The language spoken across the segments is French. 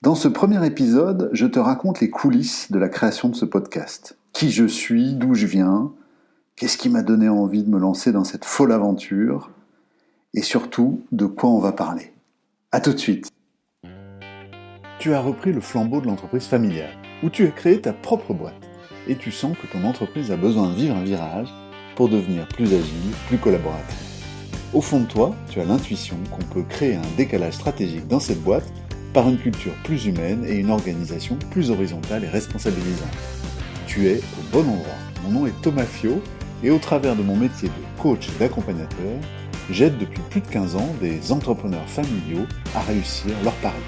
Dans ce premier épisode, je te raconte les coulisses de la création de ce podcast. Qui je suis, d'où je viens, qu'est-ce qui m'a donné envie de me lancer dans cette folle aventure, et surtout, de quoi on va parler. À tout de suite. Tu as repris le flambeau de l'entreprise familiale, où tu as créé ta propre boîte, et tu sens que ton entreprise a besoin de vivre un virage pour devenir plus agile, plus collaborative. Au fond de toi, tu as l'intuition qu'on peut créer un décalage stratégique dans cette boîte par une culture plus humaine et une organisation plus horizontale et responsabilisante. Tu es au bon endroit. Mon nom est Thomas Fiot et au travers de mon métier de coach et d'accompagnateur, j'aide depuis plus de 15 ans des entrepreneurs familiaux à réussir leur pari.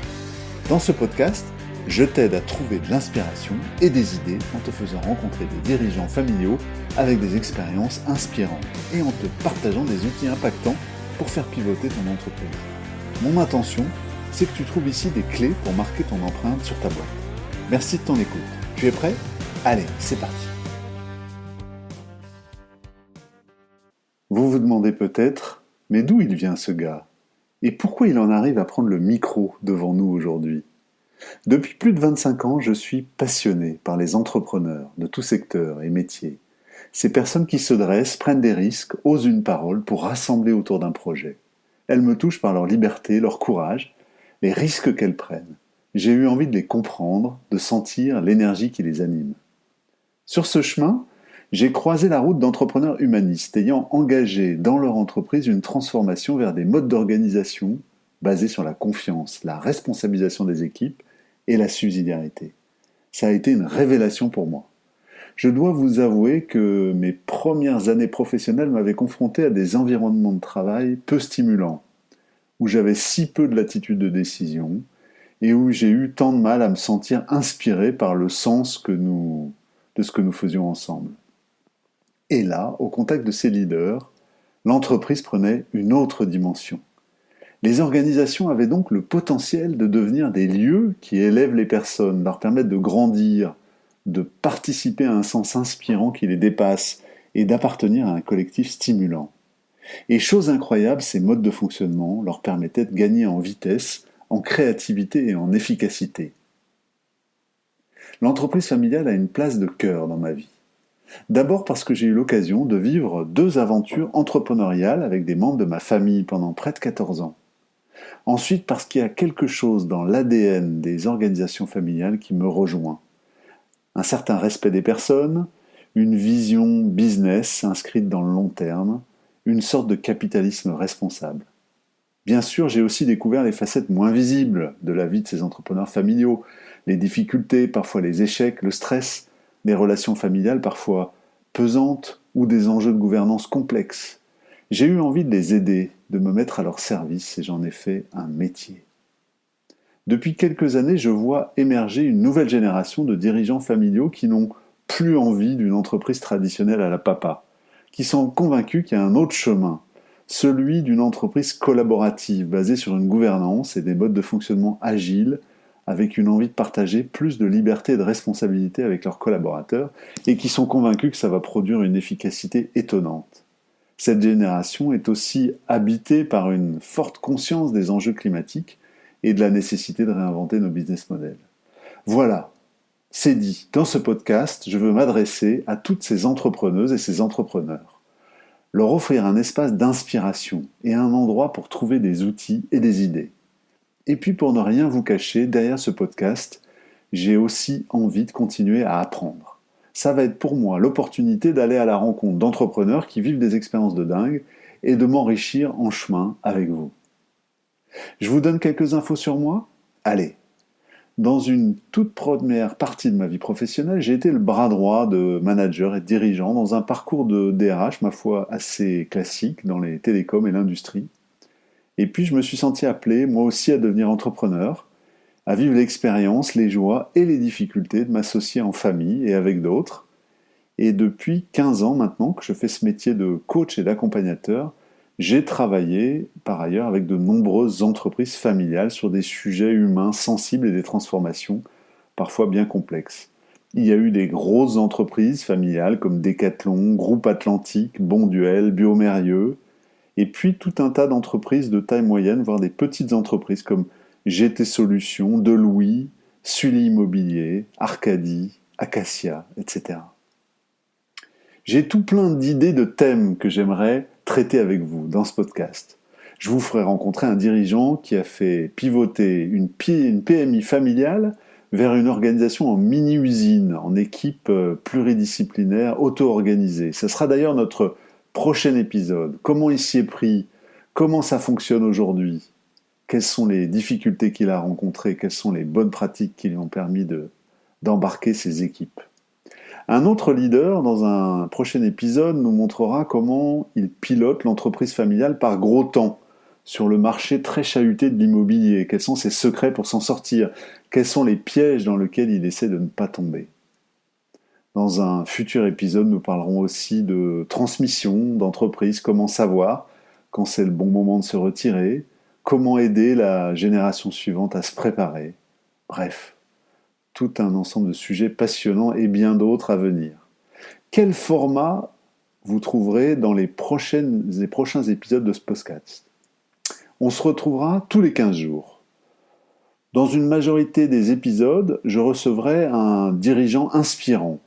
Dans ce podcast, je t'aide à trouver de l'inspiration et des idées en te faisant rencontrer des dirigeants familiaux avec des expériences inspirantes et en te partageant des outils impactants pour faire pivoter ton entreprise. Mon intention, c'est que tu trouves ici des clés pour marquer ton empreinte sur ta boîte. Merci de ton écoute. Tu es prêt ? Allez, c'est parti. Vous vous demandez peut-être, mais d'où il vient ce gars ? Et pourquoi il en arrive à prendre le micro devant nous aujourd'hui ? Depuis plus de 25 ans, je suis passionné par les entrepreneurs de tous secteurs et métiers. Ces personnes qui se dressent, prennent des risques, osent une parole pour rassembler autour d'un projet. Elles me touchent par leur liberté, leur courage, les risques qu'elles prennent. J'ai eu envie de les comprendre, de sentir l'énergie qui les anime. Sur ce chemin, j'ai croisé la route d'entrepreneurs humanistes ayant engagé dans leur entreprise une transformation vers des modes d'organisation basés sur la confiance, la responsabilisation des équipes et la subsidiarité. Ça a été une révélation pour moi. Je dois vous avouer que mes premières années professionnelles m'avaient confronté à des environnements de travail peu stimulants, où j'avais si peu de latitude de décision et où j'ai eu tant de mal à me sentir inspiré par le sens de ce que nous faisions ensemble. Et là, au contact de ces leaders, l'entreprise prenait une autre dimension. Les organisations avaient donc le potentiel de devenir des lieux qui élèvent les personnes, leur permettent de grandir, de participer à un sens inspirant qui les dépasse et d'appartenir à un collectif stimulant. Et chose incroyable, ces modes de fonctionnement leur permettaient de gagner en vitesse, en créativité et en efficacité. L'entreprise familiale a une place de cœur dans ma vie. D'abord parce que j'ai eu l'occasion de vivre 2 aventures entrepreneuriales avec des membres de ma famille pendant près de 14 ans. Ensuite parce qu'il y a quelque chose dans l'ADN des organisations familiales qui me rejoint. Un certain respect des personnes, une vision business inscrite dans le long terme, une sorte de capitalisme responsable. Bien sûr, j'ai aussi découvert les facettes moins visibles de la vie de ces entrepreneurs familiaux, les difficultés, parfois les échecs, le stress, des relations familiales parfois pesantes ou des enjeux de gouvernance complexes. J'ai eu envie de les aider, de me mettre à leur service et j'en ai fait un métier. Depuis quelques années, je vois émerger une nouvelle génération de dirigeants familiaux qui n'ont plus envie d'une entreprise traditionnelle à la papa, qui sont convaincus qu'il y a un autre chemin, celui d'une entreprise collaborative basée sur une gouvernance et des modes de fonctionnement agiles, avec une envie de partager plus de liberté et de responsabilité avec leurs collaborateurs, et qui sont convaincus que ça va produire une efficacité étonnante. Cette génération est aussi habitée par une forte conscience des enjeux climatiques et de la nécessité de réinventer nos business models. Voilà, c'est dit. Dans ce podcast, je veux m'adresser à toutes ces entrepreneuses et ces entrepreneurs. Leur offrir un espace d'inspiration et un endroit pour trouver des outils et des idées. Et puis pour ne rien vous cacher, derrière ce podcast, j'ai aussi envie de continuer à apprendre. Ça va être pour moi l'opportunité d'aller à la rencontre d'entrepreneurs qui vivent des expériences de dingue et de m'enrichir en chemin avec vous. Je vous donne quelques infos sur moi ? Allez. Dans une toute première partie de ma vie professionnelle, j'ai été le bras droit de manager et de dirigeant dans un parcours de DRH, ma foi, assez classique dans les télécoms et l'industrie. Et puis je me suis senti appelé, moi aussi, à devenir entrepreneur, à vivre l'expérience, les joies et les difficultés de m'associer en famille et avec d'autres. Et depuis 15 ans maintenant que je fais ce métier de coach et d'accompagnateur, j'ai travaillé par ailleurs avec de nombreuses entreprises familiales sur des sujets humains sensibles et des transformations parfois bien complexes. Il y a eu des grosses entreprises familiales comme Decathlon, Groupe Atlantique, Bonduel, Biomérieux, et puis tout un tas d'entreprises de taille moyenne, voire des petites entreprises comme GT Solutions, Delouis, Sully Immobilier, Arcadie, Acacia, etc. J'ai tout plein d'idées de thèmes que j'aimerais traiter avec vous dans ce podcast. Je vous ferai rencontrer un dirigeant qui a fait pivoter une PMI familiale vers une organisation en mini-usine, en équipe pluridisciplinaire, auto-organisée. Ce sera d'ailleurs notre prochain épisode. Comment il s'y est pris? Comment ça fonctionne aujourd'hui? Quelles sont les difficultés qu'il a rencontrées? Quelles sont les bonnes pratiques qui lui ont permis d'embarquer ses équipes? Un autre leader, dans un prochain épisode, nous montrera comment il pilote l'entreprise familiale par gros temps sur le marché très chahuté de l'immobilier. Quels sont ses secrets pour s'en sortir? Quels sont les pièges dans lesquels il essaie de ne pas tomber? Dans un futur épisode, nous parlerons aussi de transmission d'entreprise, comment savoir quand c'est le bon moment de se retirer, comment aider la génération suivante à se préparer. Bref, tout un ensemble de sujets passionnants et bien d'autres à venir. Quel format vous trouverez dans les prochains épisodes de ce podcast? On se retrouvera tous les 15 jours. Dans une majorité des épisodes, je recevrai un dirigeant inspirant.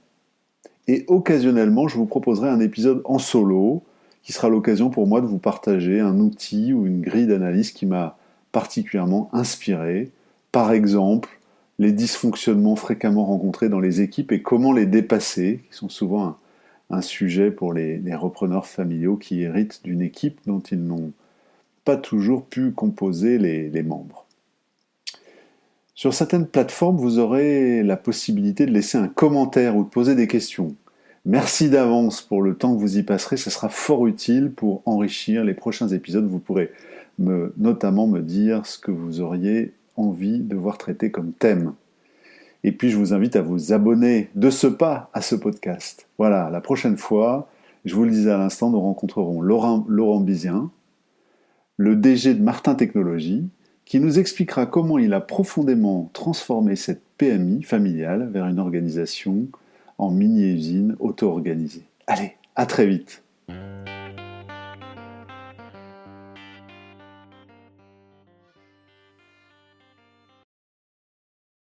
Et occasionnellement, je vous proposerai un épisode en solo, qui sera l'occasion pour moi de vous partager un outil ou une grille d'analyse qui m'a particulièrement inspiré. Par exemple, les dysfonctionnements fréquemment rencontrés dans les équipes et comment les dépasser, qui sont souvent un sujet pour les repreneurs familiaux qui héritent d'une équipe dont ils n'ont pas toujours pu composer les membres. Sur certaines plateformes, vous aurez la possibilité de laisser un commentaire ou de poser des questions. Merci d'avance pour le temps que vous y passerez, ce sera fort utile pour enrichir les prochains épisodes. Vous pourrez notamment me dire ce que vous auriez envie de voir traité comme thème. Et puis je vous invite à vous abonner de ce pas à ce podcast. Voilà, la prochaine fois, je vous le disais à l'instant, nous rencontrerons Laurent Bizien, le DG de Martin Technologies, qui nous expliquera comment il a profondément transformé cette PMI familiale vers une organisation en mini-usine auto-organisée. Allez, à très vite.